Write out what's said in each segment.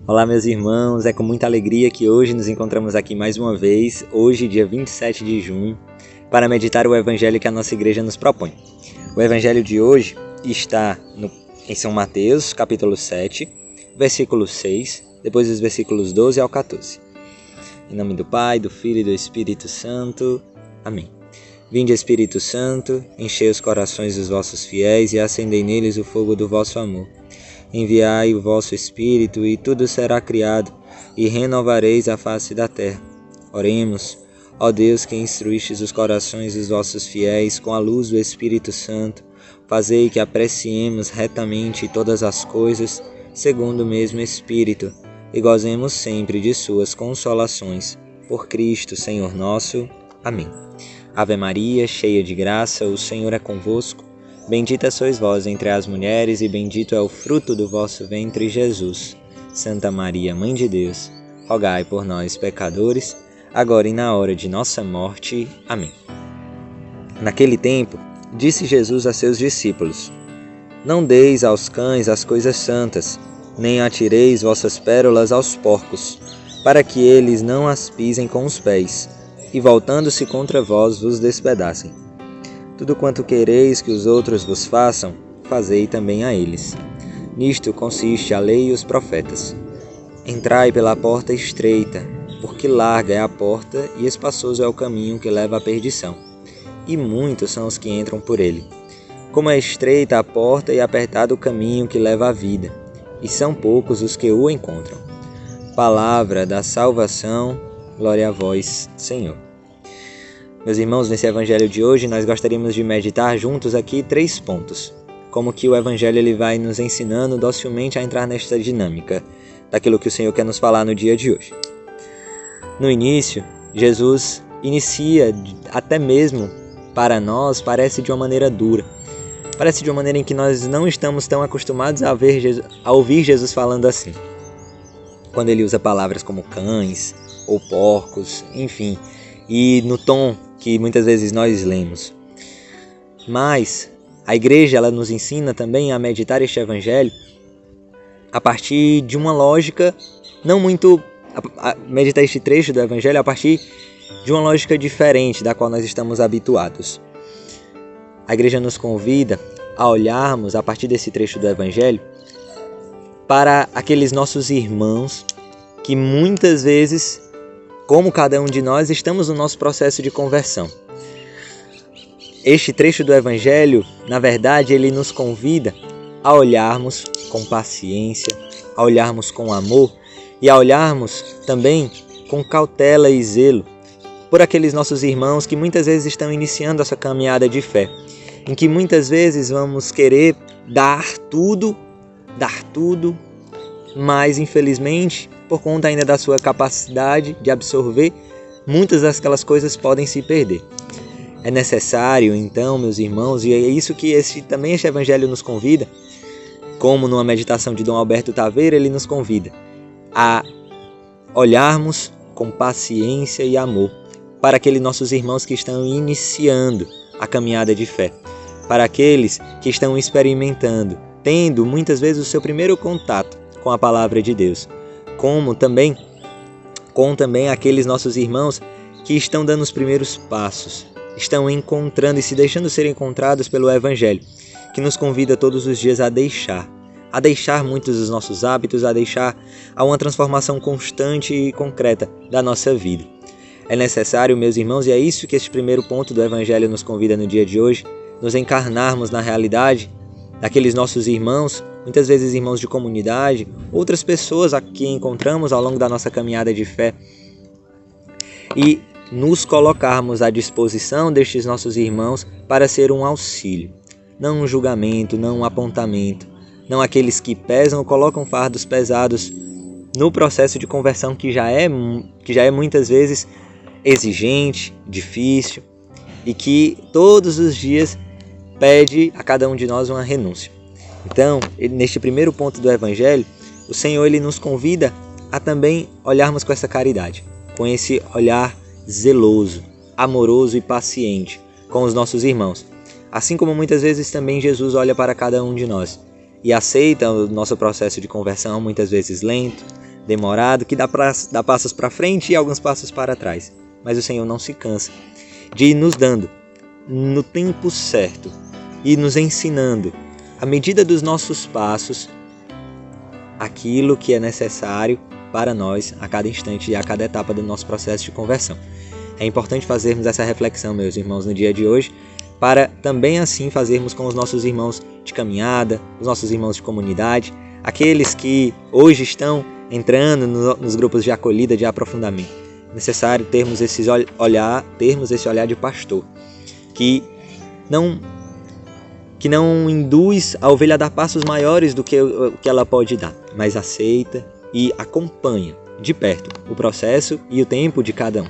Olá, meus irmãos, é com muita alegria que hoje nos encontramos aqui mais uma vez, hoje, dia 27 de junho, para meditar o Evangelho que a nossa igreja nos propõe. O Evangelho de hoje está em São Mateus, capítulo 7, versículo 6, depois dos versículos 12 ao 14. Em nome do Pai, do Filho e do Espírito Santo. Amém. Vinde, Espírito Santo, enchei os corações dos vossos fiéis e acendei neles o fogo do vosso amor. Enviai o vosso Espírito, e tudo será criado, e renovareis a face da terra. Oremos, ó Deus, que instruístes os corações dos vossos fiéis com a luz do Espírito Santo, fazei que apreciemos retamente todas as coisas, segundo o mesmo Espírito, e gozemos sempre de suas consolações. Por Cristo, Senhor nosso. Amém. Ave Maria, cheia de graça, o Senhor é convosco. Bendita sois vós entre as mulheres, e bendito é o fruto do vosso ventre, Jesus. Santa Maria, Mãe de Deus, rogai por nós, pecadores, agora e na hora de nossa morte. Amém. Naquele tempo, disse Jesus a seus discípulos: Não deis aos cães as coisas santas, nem atireis vossas pérolas aos porcos, para que eles não as pisem com os pés, e voltando-se contra vós vos despedacem. Tudo quanto quereis que os outros vos façam, fazei também a eles. Nisto consiste a lei e os profetas. Entrai pela porta estreita, porque larga é a porta e espaçoso é o caminho que leva à perdição, e muitos são os que entram por ele. Como é estreita a porta e apertado o caminho que leva à vida, e são poucos os que o encontram. Palavra da salvação, glória a vós, Senhor. Meus irmãos, nesse Evangelho de hoje, nós gostaríamos de meditar juntos aqui 3 pontos. Como que o Evangelho ele vai nos ensinando docilmente a entrar nesta dinâmica daquilo que o Senhor quer nos falar no dia de hoje. No início, Jesus inicia, até mesmo para nós, parece de uma maneira dura. Parece de uma maneira em que nós não estamos tão acostumados a ouvir Jesus falando assim. Quando ele usa palavras como cães ou porcos, enfim, e no tom que muitas vezes nós lemos. Mas a igreja ela nos ensina também a meditar este Evangelho a partir de uma lógica não muito... meditar este trecho do Evangelho a partir de uma lógica diferente da qual nós estamos habituados. A igreja nos convida a olharmos a partir desse trecho do Evangelho para aqueles nossos irmãos que muitas vezes, como cada um de nós, estamos no nosso processo de conversão. Este trecho do Evangelho, na verdade, ele nos convida a olharmos com paciência, a olharmos com amor e a olharmos também com cautela e zelo por aqueles nossos irmãos que muitas vezes estão iniciando essa caminhada de fé, em que muitas vezes vamos querer dar tudo, mas infelizmente, por conta ainda da sua capacidade de absorver, muitas daquelas coisas podem se perder. É necessário, então, meus irmãos, e é isso que este Evangelho nos convida, como numa meditação de Dom Alberto Taveira, ele nos convida a olharmos com paciência e amor para aqueles nossos irmãos que estão iniciando a caminhada de fé, para aqueles que estão experimentando, tendo muitas vezes o seu primeiro contato com a palavra de Deus, como também aqueles nossos irmãos que estão dando os primeiros passos, estão encontrando e se deixando ser encontrados pelo Evangelho, que nos convida todos os dias a deixar muitos dos nossos hábitos, a uma transformação constante e concreta da nossa vida. É necessário, meus irmãos, e é isso que este primeiro ponto do Evangelho nos convida no dia de hoje, nos encarnarmos na realidade daqueles nossos irmãos, muitas vezes irmãos de comunidade, outras pessoas a que encontramos ao longo da nossa caminhada de fé, e nos colocarmos à disposição destes nossos irmãos para ser um auxílio, não um julgamento, não um apontamento, não aqueles que pesam ou colocam fardos pesados no processo de conversão que já é muitas vezes exigente, difícil, e que todos os dias pede a cada um de nós uma renúncia. Então, neste primeiro ponto do Evangelho, o Senhor ele nos convida a também olharmos com essa caridade, com esse olhar zeloso, amoroso e paciente com os nossos irmãos. Assim como muitas vezes também Jesus olha para cada um de nós e aceita o nosso processo de conversão, muitas vezes lento, demorado, que dá passos para frente e alguns passos para trás. Mas o Senhor não se cansa de ir nos dando no tempo certo e nos ensinando, à medida dos nossos passos, aquilo que é necessário para nós a cada instante e a cada etapa do nosso processo de conversão. É importante fazermos essa reflexão, meus irmãos, no dia de hoje, para também assim fazermos com os nossos irmãos de caminhada, os nossos irmãos de comunidade, aqueles que hoje estão entrando nos grupos de acolhida, de aprofundamento. É necessário termos esse olhar de pastor, que não induz a ovelha a dar passos maiores do que ela pode dar, mas aceita e acompanha de perto o processo e o tempo de cada um.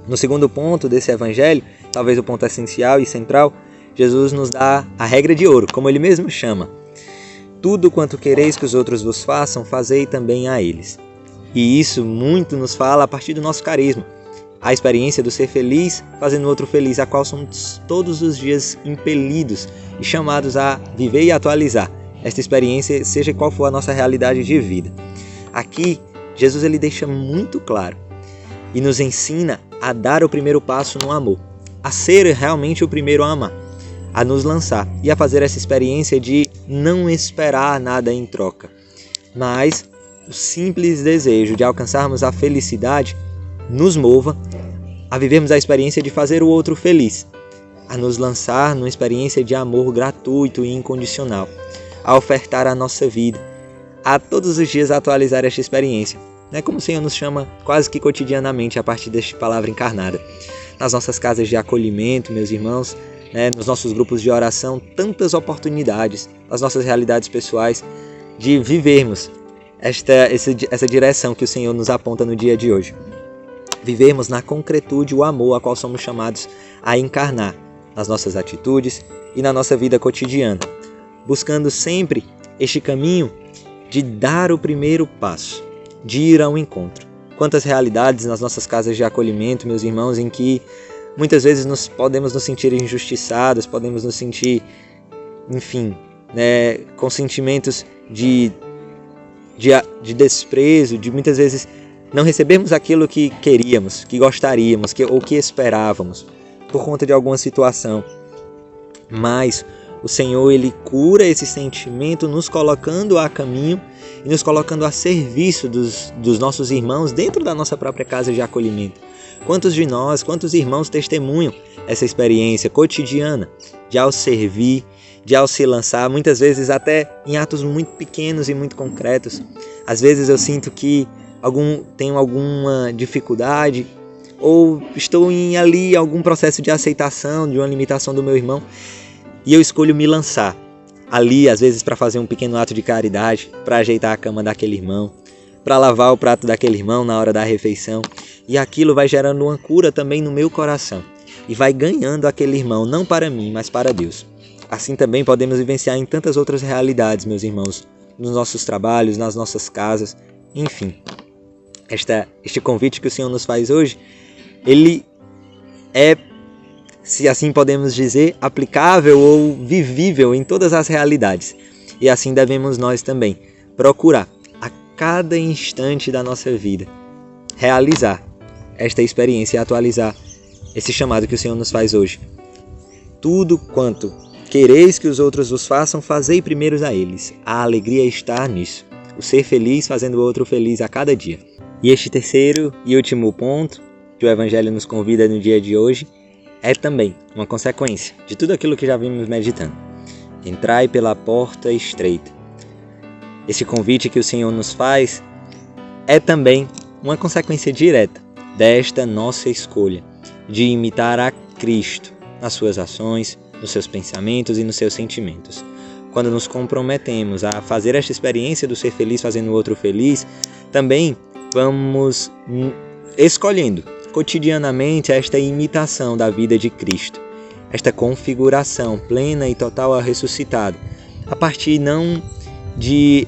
No segundo ponto desse evangelho, talvez o ponto essencial e central, Jesus nos dá a regra de ouro, como ele mesmo chama. Tudo quanto quereis que os outros vos façam, fazei também a eles. E isso muito nos fala a partir do nosso carisma. A experiência do ser feliz fazendo o outro feliz, a qual somos todos os dias impelidos e chamados a viver e atualizar esta experiência, seja qual for a nossa realidade de vida. Aqui, Jesus ele deixa muito claro e nos ensina a dar o primeiro passo no amor, a ser realmente o primeiro a amar, a nos lançar e a fazer essa experiência de não esperar nada em troca, mas o simples desejo de alcançarmos a felicidade nos mova a vivermos a experiência de fazer o outro feliz, a nos lançar numa experiência de amor gratuito e incondicional, a ofertar a nossa vida, a todos os dias atualizar esta experiência. É como o Senhor nos chama quase que cotidianamente a partir desta palavra encarnada. Nas nossas casas de acolhimento, meus irmãos, nos nossos grupos de oração, tantas oportunidades, nas nossas realidades pessoais, de vivermos essa direção que o Senhor nos aponta no dia de hoje. Vivermos na concretude o amor a qual somos chamados a encarnar nas nossas atitudes e na nossa vida cotidiana, buscando sempre este caminho de dar o primeiro passo, de ir ao encontro. Quantas realidades nas nossas casas de acolhimento, meus irmãos, em que muitas vezes podemos nos sentir injustiçados, podemos nos sentir, enfim, com sentimentos de desprezo, de muitas vezes não recebermos aquilo que queríamos, que gostaríamos, ou que esperávamos, por conta de alguma situação. Mas o Senhor, ele cura esse sentimento, nos colocando a caminho e nos colocando a serviço dos nossos irmãos dentro da nossa própria casa de acolhimento. Quantos de nós, quantos irmãos testemunham essa experiência cotidiana de ao servir, de ao se lançar, muitas vezes até em atos muito pequenos e muito concretos. Às vezes eu sinto que tenho alguma dificuldade ou estou em algum processo de aceitação de uma limitação do meu irmão e eu escolho me lançar ali, às vezes para fazer um pequeno ato de caridade, para ajeitar a cama daquele irmão, para lavar o prato daquele irmão na hora da refeição, e aquilo vai gerando uma cura também no meu coração e vai ganhando aquele irmão, não para mim, mas para Deus. Assim também podemos vivenciar em tantas outras realidades, meus irmãos, nos nossos trabalhos, nas nossas casas, enfim. Este convite que o Senhor nos faz hoje, ele é, se assim podemos dizer, aplicável ou vivível em todas as realidades. E assim devemos nós também procurar, a cada instante da nossa vida, realizar esta experiência e atualizar esse chamado que o Senhor nos faz hoje. Tudo quanto quereis que os outros vos façam, fazei primeiros a eles. A alegria está nisso. O ser feliz fazendo o outro feliz a cada dia. E este terceiro e último ponto que o Evangelho nos convida no dia de hoje é também uma consequência de tudo aquilo que já vimos meditando. Entrai pela porta estreita. Esse convite que o Senhor nos faz é também uma consequência direta desta nossa escolha de imitar a Cristo nas suas ações, nos seus pensamentos e nos seus sentimentos. Quando nos comprometemos a fazer esta experiência do ser feliz fazendo o outro feliz, também vamos escolhendo cotidianamente esta imitação da vida de Cristo, esta configuração plena e total ao ressuscitado, a partir não de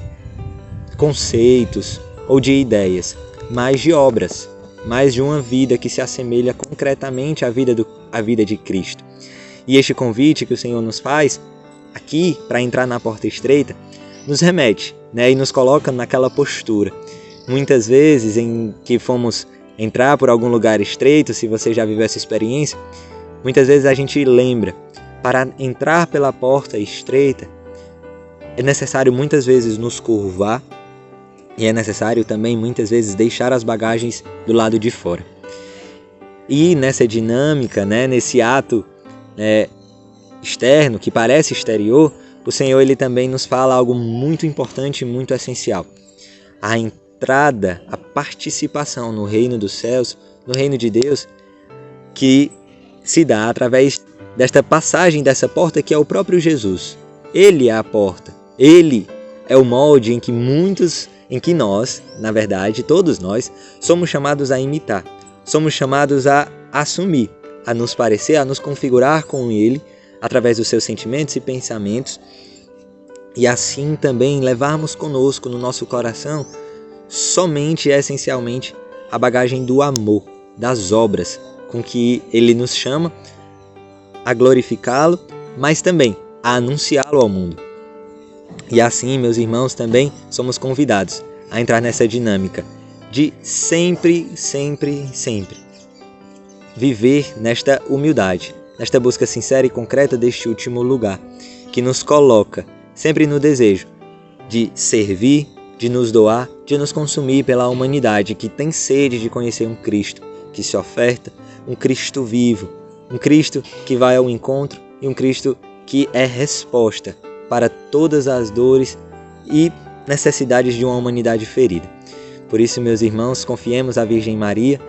conceitos ou de ideias, mas de obras, mas de uma vida que se assemelha concretamente à vida de Cristo. E este convite que o Senhor nos faz, aqui, para entrar na porta estreita, nos remete, e nos coloca naquela postura muitas vezes em que fomos entrar por algum lugar estreito, se você já viveu essa experiência, muitas vezes a gente lembra, para entrar pela porta estreita, é necessário muitas vezes nos curvar e é necessário também muitas vezes deixar as bagagens do lado de fora. E nessa dinâmica, nesse ato externo, que parece exterior, o Senhor ele também nos fala algo muito importante e muito essencial. A entrada, a participação no reino dos céus, no reino de Deus, que se dá através desta passagem dessa porta que é o próprio Jesus. Ele é a porta, ele é o molde em que nós, na verdade, todos nós, somos chamados a imitar, somos chamados a assumir, a nos parecer, a nos configurar com ele, através dos seus sentimentos e pensamentos, e assim também levarmos conosco no nosso coração somente e essencialmente a bagagem do amor, das obras, com que ele nos chama a glorificá-lo, mas também a anunciá-lo ao mundo. E assim, meus irmãos, também somos convidados a entrar nessa dinâmica de sempre viver nesta humildade, nesta busca sincera e concreta deste último lugar, que nos coloca sempre no desejo de servir, de nos doar, de nos consumir pela humanidade que tem sede de conhecer um Cristo que se oferta, um Cristo vivo, um Cristo que vai ao encontro e um Cristo que é resposta para todas as dores e necessidades de uma humanidade ferida. Por isso, meus irmãos, confiemos à Virgem Maria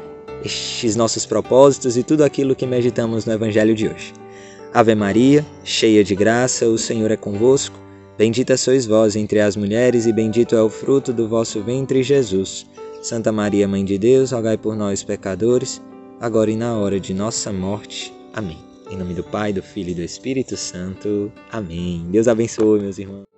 estes nossos propósitos e tudo aquilo que meditamos no Evangelho de hoje. Ave Maria, cheia de graça, o Senhor é convosco. Bendita sois vós entre as mulheres e bendito é o fruto do vosso ventre, Jesus. Santa Maria, Mãe de Deus, rogai por nós, pecadores, agora e na hora de nossa morte. Amém. Em nome do Pai, do Filho e do Espírito Santo. Amém. Deus abençoe, meus irmãos.